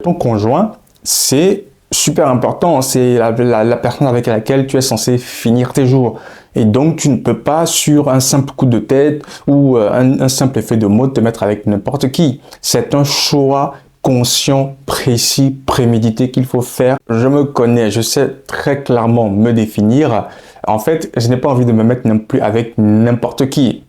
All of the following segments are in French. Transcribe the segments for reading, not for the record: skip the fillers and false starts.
Ton conjoint, c'est super important, c'est la personne avec laquelle tu es censé finir tes jours. Et donc, tu ne peux pas, sur un simple coup de tête ou un simple effet de mode, te mettre avec n'importe qui. C'est un choix conscient, précis, prémédité qu'il faut faire. Je me connais, je sais très clairement me définir. En fait, je n'ai pas envie de me mettre non plus avec n'importe qui.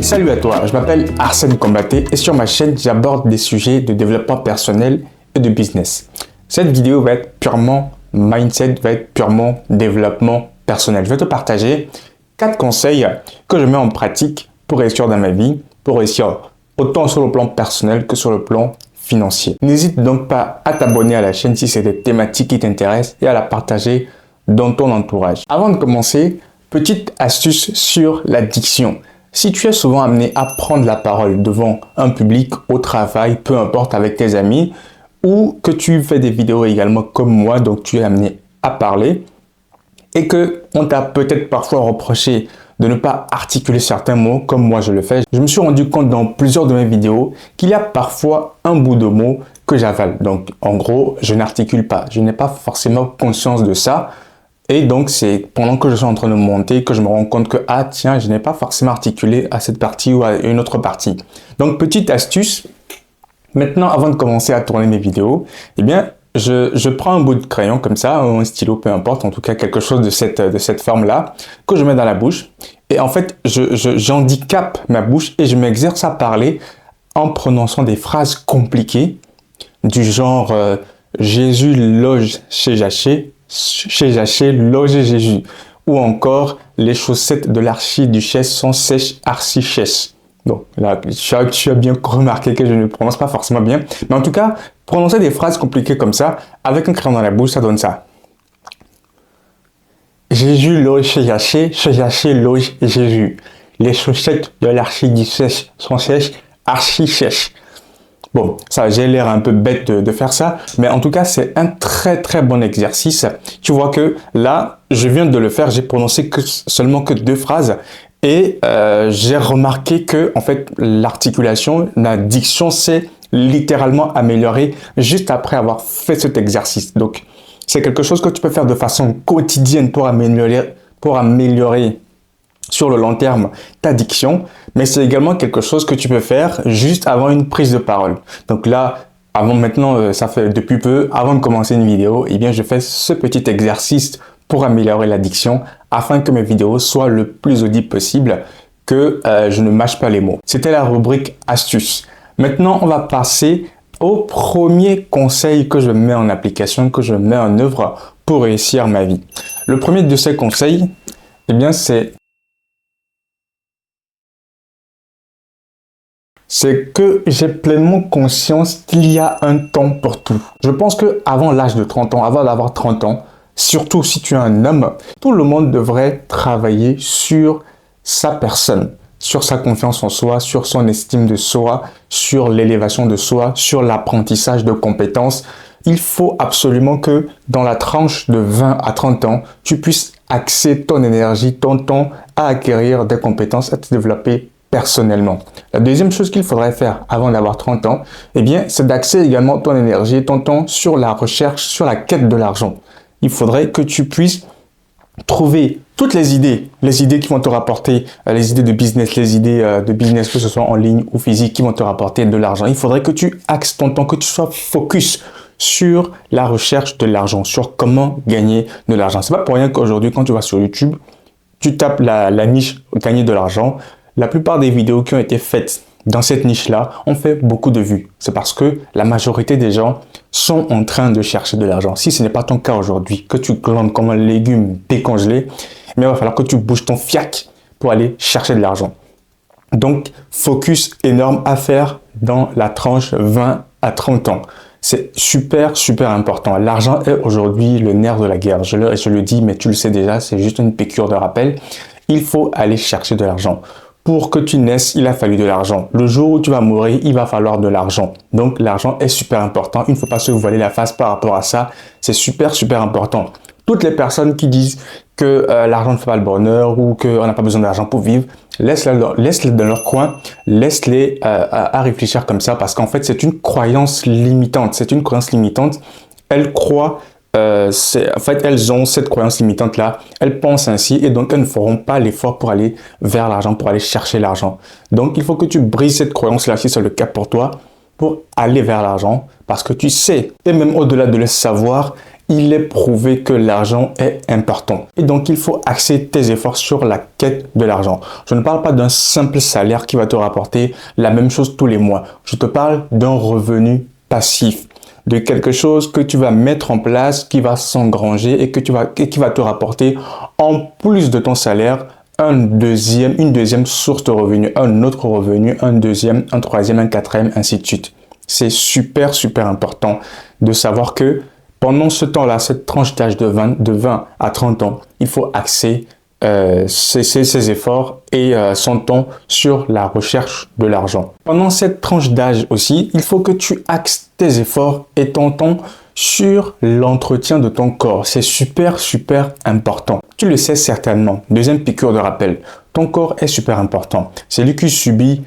Salut à toi, je m'appelle Arsène Combaté et sur ma chaîne, j'aborde des sujets de développement personnel et de business. Cette vidéo va être purement mindset, va être purement développement personnel. Je vais te partager 4 conseils que je mets en pratique pour réussir dans ma vie, pour réussir autant sur le plan personnel que sur le plan financier. N'hésite donc pas à t'abonner à la chaîne si c'est des thématiques qui t'intéressent et à la partager dans ton entourage. Avant de commencer, petite astuce sur la diction. Si tu es souvent amené à prendre la parole devant un public, au travail, peu importe, avec tes amis, ou que tu fais des vidéos également comme moi, donc tu es amené à parler, et que on t'a peut-être parfois reproché de ne pas articuler certains mots comme moi je le fais, je me suis rendu compte dans plusieurs de mes vidéos qu'il y a parfois un bout de mot que j'avale. Donc en gros, je n'articule pas, je n'ai pas forcément conscience de ça. Et donc, c'est pendant que je suis en train de monter que je me rends compte que, ah tiens, je n'ai pas forcément articulé à cette partie ou à une autre partie. Donc, petite astuce. Maintenant, avant de commencer à tourner mes vidéos, eh bien, je prends un bout de crayon comme ça, ou un stylo, peu importe, en tout cas quelque chose de cette forme-là, que je mets dans la bouche. Et en fait, j'handicape ma bouche et je m'exerce à parler en prononçant des phrases compliquées du genre Jésus loge chez Jaché, loger Jésus. Ou encore, les chaussettes de l'archiduchesse sont sèches, archi-sèches. Donc là, tu as bien remarqué que je ne prononce pas forcément bien. Mais en tout cas, prononcer des phrases compliquées comme ça, avec un crayon dans la bouche, ça donne ça. Jésus loge chez Jaché loge Jésus. Les chaussettes de l'archiduchesse sont sèches, archi-sèches. Bon, ça, j'ai l'air un peu bête de faire ça, mais en tout cas, c'est un très bon exercice. Tu vois que là, je viens de le faire, j'ai prononcé seulement que 2 phrases et j'ai remarqué que en fait, l'articulation, la diction s'est littéralement améliorée juste après avoir fait cet exercice. Donc, c'est quelque chose que tu peux faire de façon quotidienne pour améliorer sur le long terme ta diction, mais c'est également quelque chose que tu peux faire juste avant une prise de parole. Donc là, ça fait depuis peu, avant de commencer une vidéo, eh bien je fais ce petit exercice pour améliorer la diction afin que mes vidéos soient le plus audibles possible, que je ne mâche pas les mots. C'était la rubrique astuces. Maintenant, on va passer au premier conseil que je mets en application, que je mets en œuvre pour réussir ma vie. Le premier de ces conseils, eh bien c'est que j'ai pleinement conscience qu'il y a un temps pour tout. Je pense que avant l'âge de 30 ans, avant d'avoir 30 ans, surtout si tu es un homme, tout le monde devrait travailler sur sa personne, sur sa confiance en soi, sur son estime de soi, sur l'élévation de soi, sur l'apprentissage de compétences. Il faut absolument que dans la tranche de 20 à 30 ans, tu puisses axer ton énergie, ton temps à acquérir des compétences, à te développer personnellement. La deuxième chose qu'il faudrait faire avant d'avoir 30 ans, eh bien, c'est d'axer également ton énergie et ton temps sur la recherche, sur la quête de l'argent. Il faudrait que tu puisses trouver toutes les idées qui vont te rapporter, les idées de business, que ce soit en ligne ou physique, qui vont te rapporter de l'argent. Il faudrait que tu axes ton temps, que tu sois focus sur la recherche de l'argent, sur comment gagner de l'argent. C'est pas pour rien qu'aujourd'hui, quand tu vas sur YouTube, tu tapes la niche gagner de l'argent. La plupart des vidéos qui ont été faites dans cette niche-là ont fait beaucoup de vues. C'est parce que la majorité des gens sont en train de chercher de l'argent. Si ce n'est pas ton cas aujourd'hui, que tu glandes comme un légume décongelé, mais il va falloir que tu bouges ton fiac pour aller chercher de l'argent. Donc, focus énorme à faire dans la tranche 20 à 30 ans. C'est super important. L'argent est aujourd'hui le nerf de la guerre. Je le dis, mais tu le sais déjà, c'est juste une piqûre de rappel. Il faut aller chercher de l'argent. Pour que tu naisses, il a fallu de l'argent. Le jour où tu vas mourir, il va falloir de l'argent. Donc, l'argent est super important. Il ne faut pas se voiler la face par rapport à ça. C'est super important. Toutes les personnes qui disent que l'argent ne fait pas le bonheur ou qu'on n'a pas besoin d'argent pour vivre, laisse-les dans leur coin, laisse-les à réfléchir comme ça parce qu'en fait, c'est une croyance limitante. C'est une croyance limitante. Elles croient, en fait, elles ont cette croyance limitante-là. Elles pensent ainsi et donc elles ne feront pas l'effort pour aller vers l'argent, pour aller chercher l'argent. Donc, il faut que tu brises cette croyance-là si c'est le cas pour toi, pour aller vers l'argent parce que tu sais, et même au-delà de le savoir, il est prouvé que l'argent est important. Et donc, il faut axer tes efforts sur la quête de l'argent. Je ne parle pas d'un simple salaire qui va te rapporter la même chose tous les mois. Je te parle d'un revenu passif, de quelque chose que tu vas mettre en place, qui va s'engranger et qui va te rapporter en plus de ton salaire une deuxième source de revenus, un autre revenu, un deuxième, un troisième, un quatrième, ainsi de suite. C'est super important de savoir que pendant ce temps-là, cette tranche d'âge de 20 à 30 ans, il faut axer ses efforts et son temps sur la recherche de l'argent. Pendant cette tranche d'âge aussi, il faut que tu axes tes efforts et ton temps sur l'entretien de ton corps. C'est super important. Tu le sais certainement. Deuxième piqûre de rappel. Ton corps est super important. C'est lui qui subit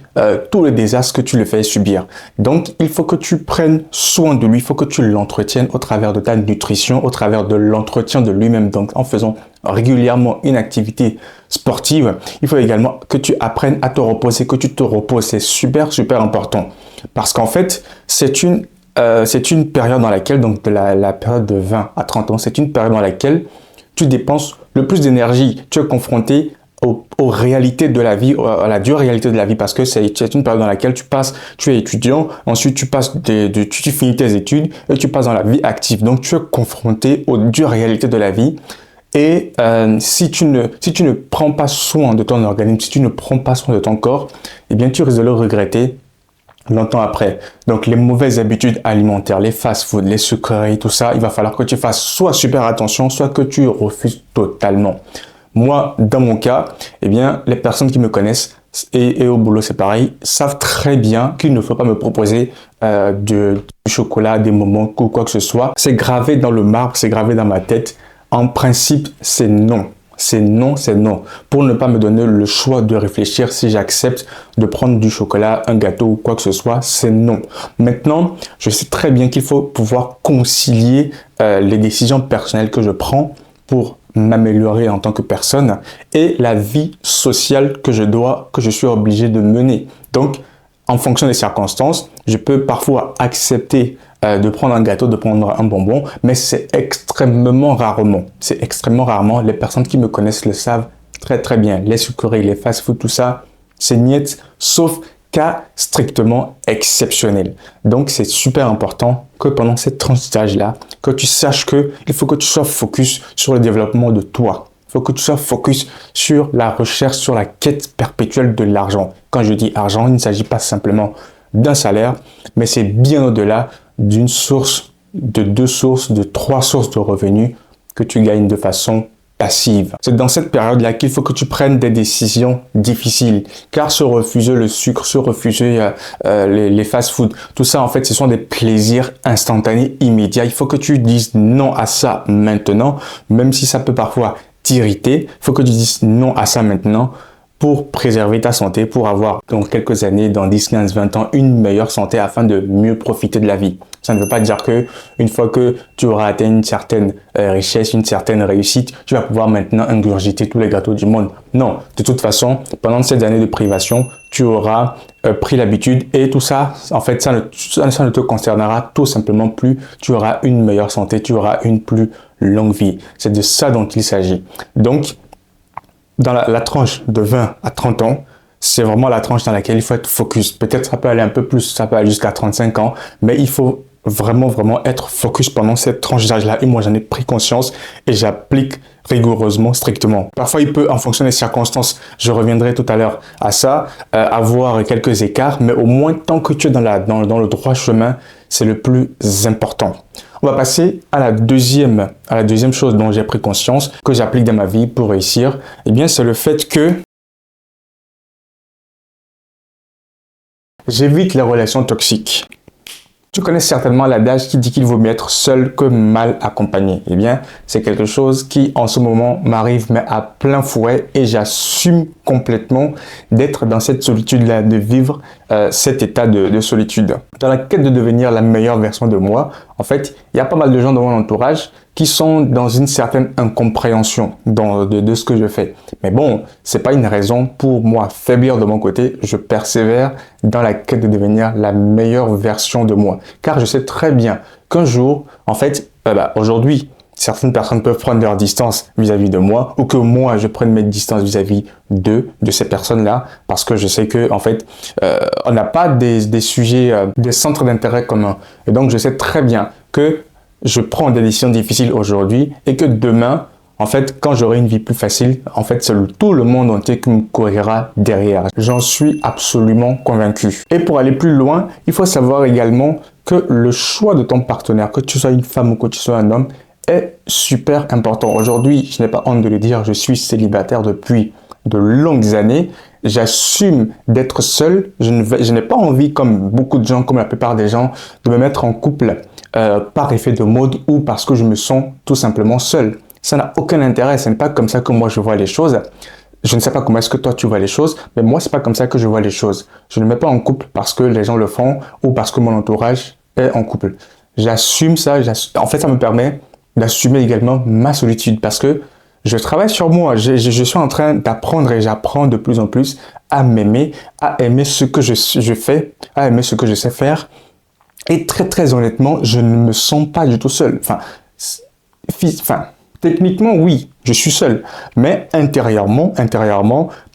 tous les désastres que tu le fais subir. Donc, il faut que tu prennes soin de lui. Il faut que tu l'entretiennes au travers de ta nutrition, au travers de l'entretien de lui-même. Donc, en faisant régulièrement une activité sportive, il faut également que tu apprennes à te reposer, que tu te reposes. C'est super important. Parce qu'en fait, c'est une période dans laquelle, donc de la période de 20 à 30 ans, c'est une période dans laquelle tu dépenses le plus d'énergie. Tu es confronté aux réalités de la vie, à la dure réalité de la vie, parce que c'est une période dans laquelle tu es étudiant, ensuite tu finis tes études et tu passes dans la vie active. Donc tu es confronté aux dures réalités de la vie. Et si tu ne prends pas soin de ton organisme, si tu ne prends pas soin de ton corps, eh bien tu risques de le regretter longtemps après. Donc les mauvaises habitudes alimentaires, les fast-food, les sucreries, tout ça, il va falloir que tu fasses soit super attention, soit que tu refuses totalement. Moi, dans mon cas, eh bien, les personnes qui me connaissent et au boulot, c'est pareil, savent très bien qu'il ne faut pas me proposer du chocolat, des moments ou quoi que ce soit. C'est gravé dans le marbre, c'est gravé dans ma tête. En principe, c'est non. C'est non. Pour ne pas me donner le choix de réfléchir si j'accepte de prendre du chocolat, un gâteau ou quoi que ce soit, c'est non. Maintenant, je sais très bien qu'il faut pouvoir concilier les décisions personnelles que je prends pour m'améliorer en tant que personne et la vie sociale que je suis obligé de mener. Donc, en fonction des circonstances, je peux parfois accepter de prendre un gâteau, de prendre un bonbon, mais c'est extrêmement rarement. C'est extrêmement rarement. Les personnes qui me connaissent le savent très bien. Les sucreries, les fast-food, tout ça, c'est niet, sauf cas strictement exceptionnel. Donc, c'est super important que pendant cette tranche d'âge-là, que tu saches il faut que tu sois focus sur le développement de toi. Il faut que tu sois focus sur la recherche, sur la quête perpétuelle de l'argent. Quand je dis argent, il ne s'agit pas simplement d'un salaire, mais c'est bien au-delà d'une source, de 2 sources, de 3 sources de revenus que tu gagnes de façon passive. C'est dans cette période-là qu'il faut que tu prennes des décisions difficiles, car se refuser le sucre, se refuser les fast-food, tout ça en fait ce sont des plaisirs instantanés, immédiats. Il faut que tu dises non à ça maintenant, même si ça peut parfois t'irriter. Il faut que tu dises non à ça maintenant pour préserver ta santé, pour avoir dans quelques années, dans 10, 15, 20 ans, une meilleure santé afin de mieux profiter de la vie. Ça ne veut pas dire que une fois que tu auras atteint une certaine richesse, une certaine réussite, tu vas pouvoir maintenant ingurgiter tous les gâteaux du monde. Non, de toute façon, pendant ces années de privation, tu auras pris l'habitude et tout ça, en fait, ça ne te concernera tout simplement plus. Tu auras une meilleure santé, tu auras une plus longue vie. C'est de ça dont il s'agit. Donc, dans la tranche de 20 à 30 ans, c'est vraiment la tranche dans laquelle il faut être focus. Peut-être ça peut aller un peu plus, ça peut aller jusqu'à 35 ans, mais il faut vraiment être focus pendant cette tranche d'âge-là. Et moi, j'en ai pris conscience et j'applique rigoureusement, strictement. Parfois, il peut, en fonction des circonstances, je reviendrai tout à l'heure à ça, avoir quelques écarts, mais au moins, tant que tu es dans le droit chemin, c'est le plus important. On va passer à la deuxième chose dont j'ai pris conscience, que j'applique dans ma vie pour réussir. Eh bien, c'est le fait que j'évite les relations toxiques. Tu connais certainement l'adage qui dit qu'il vaut mieux être seul que mal accompagné. Eh bien, c'est quelque chose qui, en ce moment, m'arrive mais à plein fouet et j'assume complètement d'être dans cette solitude-là, de vivre cet état de solitude. Dans la quête de devenir la meilleure version de moi, en fait, il y a pas mal de gens dans mon entourage qui sont dans une certaine incompréhension de ce que je fais. Mais bon, c'est pas une raison pour moi faiblir de mon côté. Je persévère dans la quête de devenir la meilleure version de moi. Car je sais très bien qu'un jour, en fait, aujourd'hui, certaines personnes peuvent prendre leur distance vis-à-vis de moi ou que moi, je prenne mes distances vis-à-vis de ces personnes-là parce que je sais que, en fait, on n'a pas des sujets, des centres d'intérêt communs. Et donc, je sais très bien que je prends des décisions difficiles aujourd'hui et que demain, en fait, quand j'aurai une vie plus facile, en fait, c'est tout le monde entier qui me courira derrière. J'en suis absolument convaincu. Et pour aller plus loin, il faut savoir également que le choix de ton partenaire, que tu sois une femme ou que tu sois un homme, est super important. Aujourd'hui, je n'ai pas honte de le dire, je suis célibataire depuis de longues années. J'assume d'être seul. Je n'ai pas envie, comme beaucoup de gens, comme la plupart des gens, de me mettre en couple par effet de mode ou parce que je me sens tout simplement seul. Ça n'a aucun intérêt. Ce n'est pas comme ça que moi je vois les choses. Je ne sais pas comment est-ce que toi tu vois les choses, mais moi c'est pas comme ça que je vois les choses. Je ne me mets pas en couple parce que les gens le font ou parce que mon entourage est en couple. J'assume ça. En fait, ça me permet d'assumer également ma solitude parce que je travaille sur moi. Je suis en train d'apprendre et j'apprends de plus en plus à m'aimer, à aimer ce que je fais, à aimer ce que je sais faire. Et très honnêtement, je ne me sens pas du tout seul. Techniquement, oui, je suis seul. Mais intérieurement,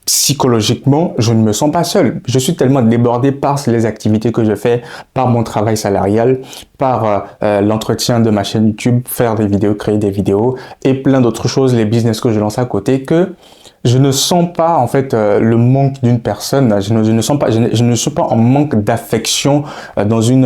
psychologiquement, je ne me sens pas seul. Je suis tellement débordé par les activités que je fais, par mon travail salarial, par l'entretien de ma chaîne YouTube, faire des vidéos, créer des vidéos et plein d'autres choses, les business que je lance à côté, que je ne sens pas en fait le manque d'une personne. Je ne suis pas en manque d'affection dans une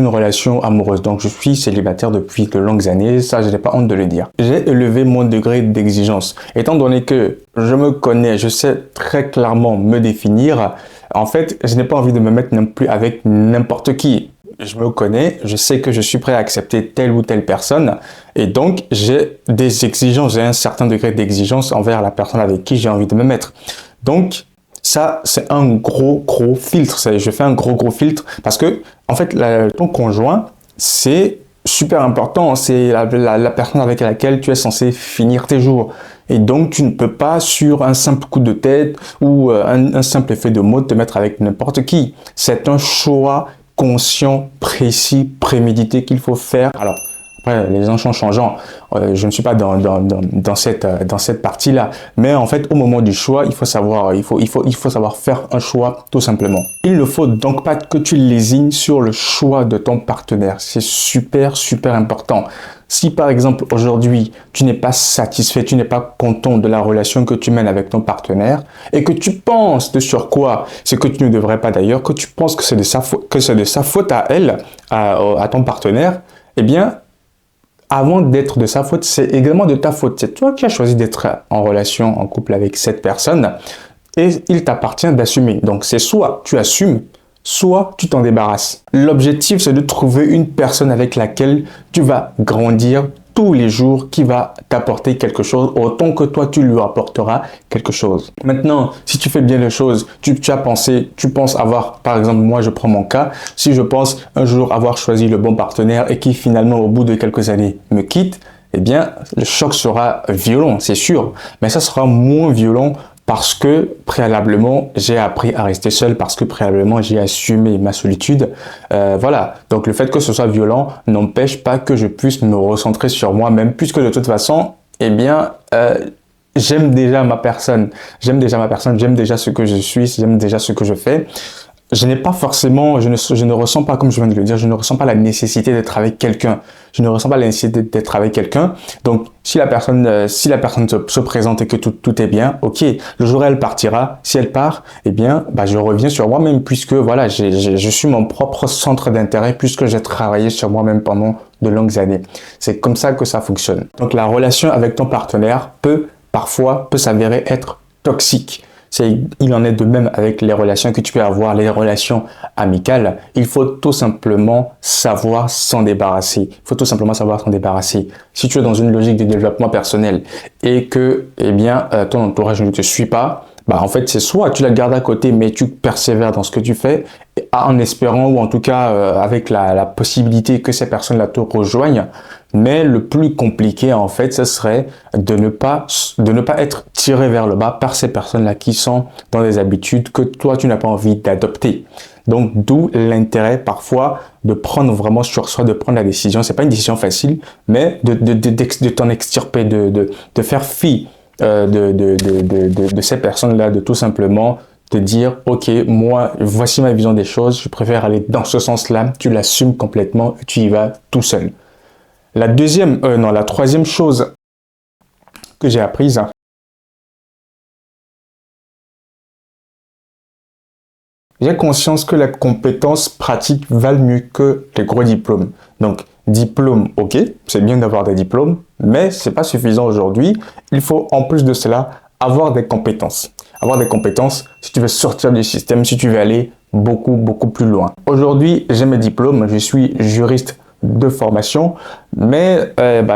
relation amoureuse. Donc je suis célibataire depuis de longues années. Ça, je n'ai pas honte de le dire. J'ai élevé mon degré d'exigence, étant donné que je me connais, je sais très clairement me définir. En fait, je n'ai pas envie de me mettre non plus avec n'importe qui. Je me connais, je sais que je suis prêt à accepter telle ou telle personne et donc j'ai des exigences, j'ai un certain degré d'exigence envers la personne avec qui j'ai envie de me mettre. Donc ça, c'est un gros filtre. Je fais un gros filtre parce que en fait, ton conjoint, c'est super important. C'est la personne avec laquelle tu es censé finir tes jours. Et donc, tu ne peux pas, sur un simple coup de tête ou un simple effet de mode, te mettre avec n'importe qui. C'est un choix conscient, précis, prémédité qu'il faut faire. Alors, après, les gens sont changeants. Je ne suis pas dans cette partie-là. Mais en fait, au moment du choix, il faut savoir faire un choix tout simplement. Il ne faut donc pas que tu lésines sur le choix de ton partenaire. C'est super important. Si par exemple aujourd'hui, tu n'es pas satisfait, tu n'es pas content de la relation que tu mènes avec ton partenaire et que tu penses de sur quoi, c'est que tu ne devrais pas d'ailleurs, que tu penses que c'est de sa faute à elle, à ton partenaire, eh bien, avant d'être de sa faute, c'est également de ta faute. C'est toi qui as choisi d'être en relation, en couple avec cette personne et il t'appartient d'assumer. Donc c'est soit tu assumes, soit tu t'en débarrasses. L'objectif, c'est de trouver une personne avec laquelle tu vas grandir tous les jours, qui va t'apporter quelque chose, autant que toi, tu lui apporteras quelque chose. Maintenant, si tu fais bien les choses, tu penses avoir, par exemple, moi, je prends mon cas, si je pense un jour avoir choisi le bon partenaire et qui finalement, au bout de quelques années, me quitte, eh bien, le choc sera violent, c'est sûr, mais ça sera moins violent parce que préalablement, j'ai appris à rester seul, parce que préalablement, j'ai assumé ma solitude. Voilà, donc le fait que ce soit violent n'empêche pas que je puisse me recentrer sur moi-même, puisque de toute façon, eh bien, j'aime déjà ma personne, j'aime déjà ce que je suis, j'aime déjà ce que je fais. Je n'ai pas forcément, je ne ressens pas, comme je viens de le dire, je ne ressens pas la nécessité d'être avec quelqu'un. Je ne ressens pas la nécessité d'être avec quelqu'un. Donc, si la personne se présente et que tout est bien, ok. Le jour où elle partira, si elle part, eh bien, je reviens sur moi-même puisque, voilà, je suis mon propre centre d'intérêt puisque j'ai travaillé sur moi-même pendant de longues années. C'est comme ça que ça fonctionne. Donc, la relation avec ton partenaire peut s'avérer être toxique. Il en est de même avec les relations que tu peux avoir, les relations amicales. Il faut tout simplement savoir s'en débarrasser. Il faut tout simplement savoir s'en débarrasser. Si tu es dans une logique de développement personnel et que, ton entourage ne te suit pas, en fait, c'est soit tu la gardes à côté, mais tu persévères dans ce que tu fais, en espérant ou en tout cas avec la possibilité que ces personnes-là te rejoignent. Mais le plus compliqué, en fait, ce serait de ne pas être tiré vers le bas par ces personnes-là qui sont dans des habitudes que toi, tu n'as pas envie d'adopter. Donc, d'où l'intérêt parfois de prendre vraiment sur soi, de prendre la décision. C'est pas une décision facile, mais de t'en extirper, de faire fi de ces personnes-là, de tout simplement te dire, ok, moi, voici ma vision des choses, je préfère aller dans ce sens-là, tu l'assumes complètement, tu y vas tout seul. La troisième chose que j'ai apprise, j'ai conscience que les compétences pratiques valent mieux que les gros diplômes. Donc, diplôme, ok, c'est bien d'avoir des diplômes, mais c'est pas suffisant aujourd'hui. Il faut, en plus de cela, avoir des compétences. Avoir des compétences si tu veux sortir du système, si tu veux aller beaucoup plus loin. Aujourd'hui, j'ai mes diplômes, je suis juriste de formation, mais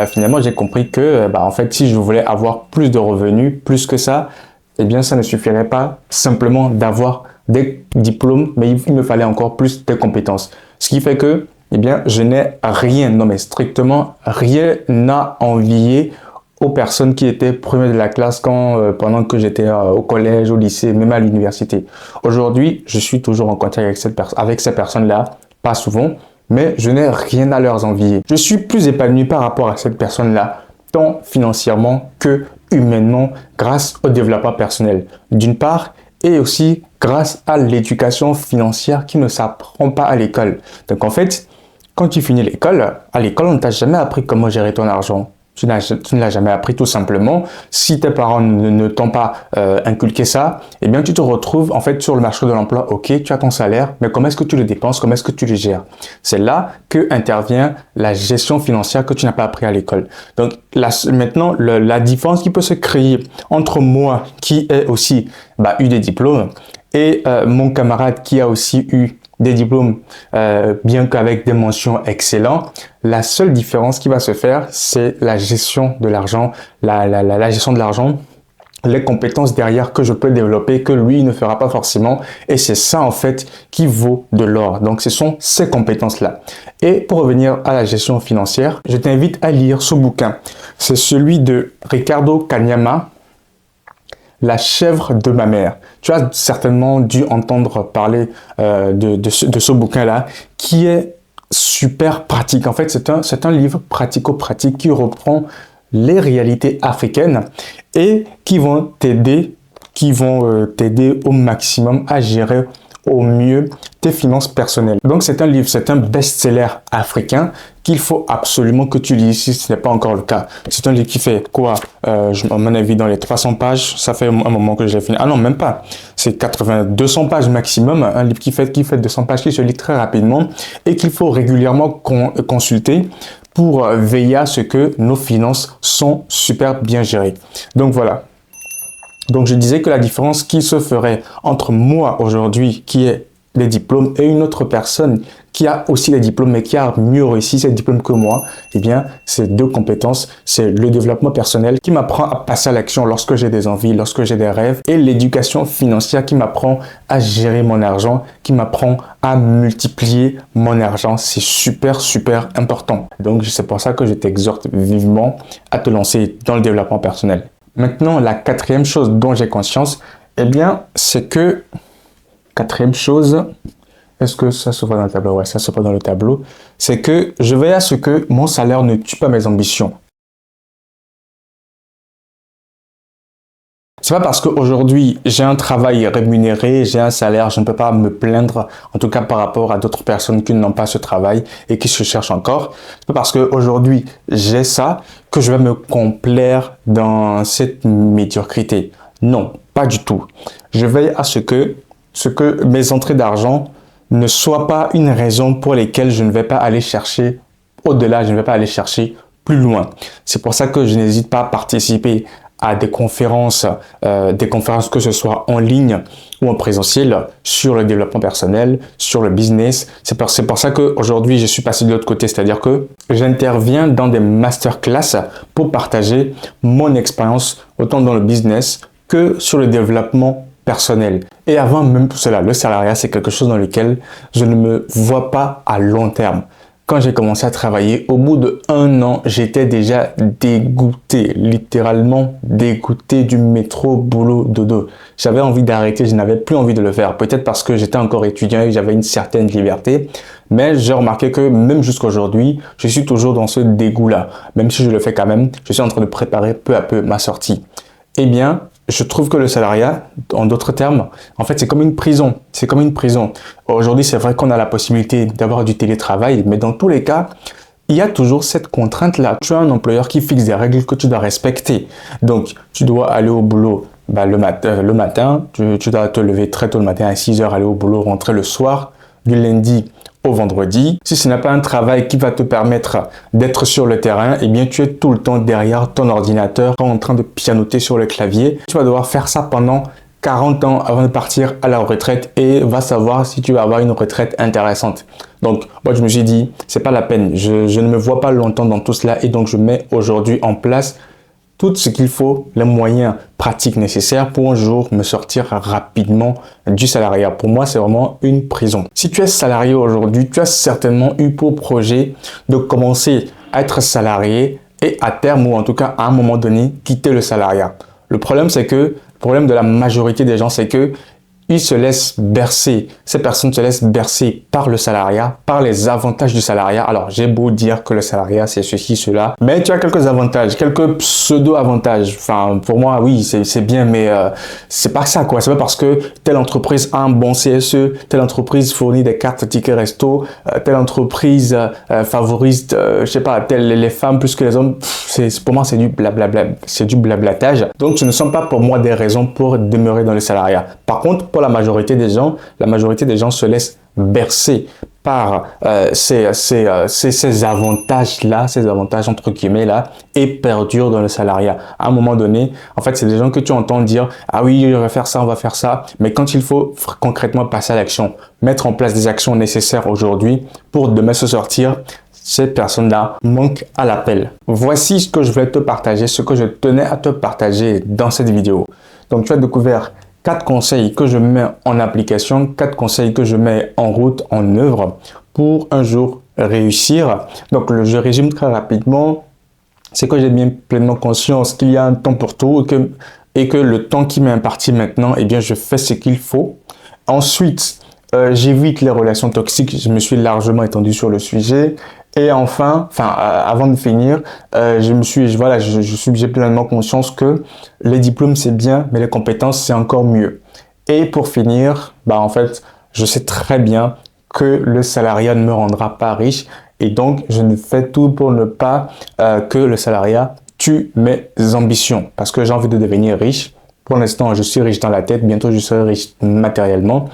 finalement, j'ai compris que en fait, si je voulais avoir plus de revenus, plus que ça, ça ne suffirait pas simplement d'avoir des diplômes, mais il me fallait encore plus de compétences. Ce qui fait que, je n'ai rien, non mais strictement rien à envier aux personnes qui étaient premières de la classe pendant que j'étais au collège, au lycée, même à l'université. Aujourd'hui, je suis toujours en contact avec ces personnes-là, pas souvent, mais je n'ai rien à leur envier. Je suis plus épanoui par rapport à cette personne-là, tant financièrement que humainement, grâce au développement personnel. D'une part, et aussi grâce à l'éducation financière qui ne s'apprend pas à l'école. Donc en fait, quand tu finis l'école, à l'école, on ne t'a jamais appris comment gérer ton argent. Tu ne l'as jamais appris tout simplement. Si tes parents ne t'ont pas inculqué ça, tu te retrouves en fait sur le marché de l'emploi. Ok, tu as ton salaire, mais comment est-ce que tu le dépenses? Comment est-ce que tu le gères? C'est là que intervient la gestion financière que tu n'as pas appris à l'école. Donc maintenant, la différence qui peut se créer entre moi qui ai aussi eu des diplômes et mon camarade qui a aussi eu des diplômes, bien qu'avec des mentions excellentes, la seule différence qui va se faire, c'est la gestion de l'argent, la gestion de l'argent, les compétences derrière que je peux développer, que lui ne fera pas forcément. Et c'est ça, en fait, qui vaut de l'or. Donc, ce sont ces compétences-là. Et pour revenir à la gestion financière, je t'invite à lire ce bouquin. C'est celui de Ricardo Kanyama, La chèvre de ma mère. Tu as certainement dû entendre parler de ce bouquin-là qui est super pratique. En fait, c'est un livre pratico-pratique qui reprend les réalités africaines et qui vont t'aider au maximum à gérer au mieux tes finances personnelles. Donc, c'est un best-seller africain qu'il faut absolument que tu lises si ce n'est pas encore le cas. C'est un livre qui fait quoi? À mon avis, dans les 300 pages, ça fait un moment que j'ai fini. Ah non, même pas. C'est 200 pages maximum. Un livre qui fait 200 pages, qui se lit très rapidement et qu'il faut régulièrement consulter pour veiller à ce que nos finances sont super bien gérées. Donc, voilà. Donc, je disais que la différence qui se ferait entre moi aujourd'hui, qui ai des diplômes, et une autre personne qui a aussi des diplômes, mais qui a mieux réussi ses diplômes que moi, c'est deux compétences. C'est le développement personnel qui m'apprend à passer à l'action lorsque j'ai des envies, lorsque j'ai des rêves, et l'éducation financière qui m'apprend à gérer mon argent, qui m'apprend à multiplier mon argent. C'est super important. Donc, c'est pour ça que je t'exhorte vivement à te lancer dans le développement personnel. Maintenant, la quatrième chose dont j'ai conscience, c'est que, quatrième chose, est-ce que ça se voit dans le tableau? Ouais, ça se voit dans le tableau. C'est que je veille à ce que mon salaire ne tue pas mes ambitions. C'est pas parce qu'aujourd'hui j'ai un travail rémunéré, j'ai un salaire, je ne peux pas me plaindre, en tout cas par rapport à d'autres personnes qui n'ont pas ce travail et qui se cherchent encore. C'est pas parce qu'aujourd'hui j'ai ça que je vais me complaire dans cette médiocrité. Non, pas du tout. Je veille à ce que mes entrées d'argent ne soient pas une raison pour laquelle je ne vais pas aller chercher au-delà, je ne vais pas aller chercher plus loin. C'est pour ça que je n'hésite pas à participer à des conférences que ce soit en ligne ou en présentiel, sur le développement personnel, sur le business. C'est pour ça qu'aujourd'hui, je suis passé de l'autre côté, c'est-à-dire que j'interviens dans des masterclass pour partager mon expérience autant dans le business que sur le développement personnel. Et avant même tout cela, le salariat, c'est quelque chose dans lequel je ne me vois pas à long terme. Quand j'ai commencé à travailler, au bout de 1 an, j'étais déjà dégoûté, littéralement dégoûté du métro, boulot, dodo. J'avais envie d'arrêter, je n'avais plus envie de le faire. Peut-être parce que j'étais encore étudiant et j'avais une certaine liberté. Mais j'ai remarqué que même jusqu'à aujourd'hui, je suis toujours dans ce dégoût-là. Même si je le fais quand même, je suis en train de préparer peu à peu ma sortie. Eh bien, je trouve que le salariat, en d'autres termes, en fait, c'est comme une prison. C'est comme une prison. Aujourd'hui, c'est vrai qu'on a la possibilité d'avoir du télétravail, mais dans tous les cas, il y a toujours cette contrainte-là. Tu as un employeur qui fixe des règles que tu dois respecter. Donc, tu dois aller au boulot le matin. Tu dois te lever très tôt le matin à 6 heures, aller au boulot, rentrer le soir, du lundi au vendredi. Si ce n'est pas un travail qui va te permettre d'être sur le terrain, eh bien, tu es tout le temps derrière ton ordinateur en train de pianoter sur le clavier. Tu vas devoir faire ça pendant 40 ans avant de partir à la retraite et va savoir si tu vas avoir une retraite intéressante. Donc, moi, je me suis dit, c'est pas la peine. Je ne me vois pas longtemps dans tout cela et donc je mets aujourd'hui en place tout ce qu'il faut, les moyens pratiques nécessaires pour un jour me sortir rapidement du salariat. Pour moi, c'est vraiment une prison. Si tu es salarié aujourd'hui, tu as certainement eu pour projet de commencer à être salarié et à terme ou en tout cas à un moment donné, quitter le salariat. Le problème de la majorité des gens, c'est que ils se laissent bercer, ces personnes se laissent bercer par le salariat, par les avantages du salariat. Alors, j'ai beau dire que le salariat, c'est ceci, cela, mais tu as quelques avantages, quelques pseudo-avantages. Enfin, pour moi, oui, c'est bien, mais c'est pas ça, quoi. C'est pas parce que telle entreprise a un bon CSE, telle entreprise fournit des cartes tickets resto, telle entreprise favorise, je sais pas, les femmes plus que les hommes. Pour moi, c'est du blablabla, c'est du blablatage. Donc, ce ne sont pas pour moi des raisons pour demeurer dans le salariat. Par contre, pour la majorité des gens se laissent bercer par ces avantages-là, ces avantages entre guillemets-là, et perdurent dans le salariat. À un moment donné, en fait, c'est des gens que tu entends dire « Ah oui, on va faire ça, on va faire ça », mais quand il faut concrètement passer à l'action, mettre en place des actions nécessaires aujourd'hui pour demain se sortir, ces personnes-là manquent à l'appel. Voici ce que je voulais te partager, ce que je tenais à te partager dans cette vidéo. Donc, tu as découvert 4 conseils que je mets en application, 4 conseils que je mets en route, en œuvre pour un jour réussir. Donc, je résume très rapidement. C'est que j'ai bien pleinement conscience qu'il y a un temps pour tout et que le temps qui m'est imparti maintenant, eh bien, je fais ce qu'il faut. Ensuite, j'évite les relations toxiques. Je me suis largement étendu sur le sujet. Et enfin, avant de finir, j'ai pleinement conscience que les diplômes c'est bien, mais les compétences c'est encore mieux. Et pour finir, en fait, je sais très bien que le salariat ne me rendra pas riche et donc je ne fais tout pour ne pas que le salariat tue mes ambitions parce que j'ai envie de devenir riche. Pour l'instant, je suis riche dans la tête, bientôt je serai riche matériellement.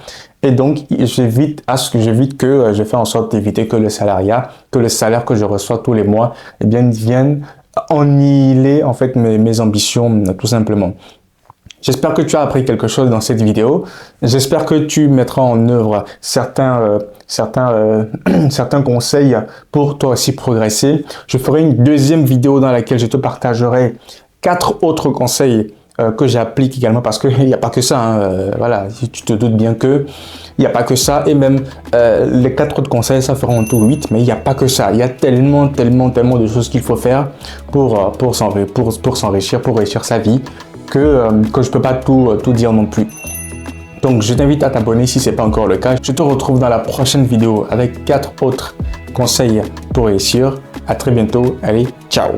Et donc, je fais en sorte d'éviter que le salaire que je reçois tous les mois, eh bien, vienne annihiler, en fait, mes ambitions, tout simplement. J'espère que tu as appris quelque chose dans cette vidéo. J'espère que tu mettras en œuvre certains conseils pour toi aussi progresser. Je ferai une deuxième vidéo dans laquelle je te partagerai 4 autres conseils que j'applique également parce qu'il n'y a pas que ça, hein, voilà, si tu te doutes bien que il n'y a pas que ça et même les 4 autres conseils ça fera en tout 8 mais il n'y a pas que ça, il y a tellement de choses qu'il faut faire pour s'enrichir, pour réussir sa vie que je peux pas tout dire non plus. Donc je t'invite à t'abonner si ce n'est pas encore le cas. Je te retrouve dans la prochaine vidéo avec 4 autres conseils pour réussir. À très bientôt, allez, ciao.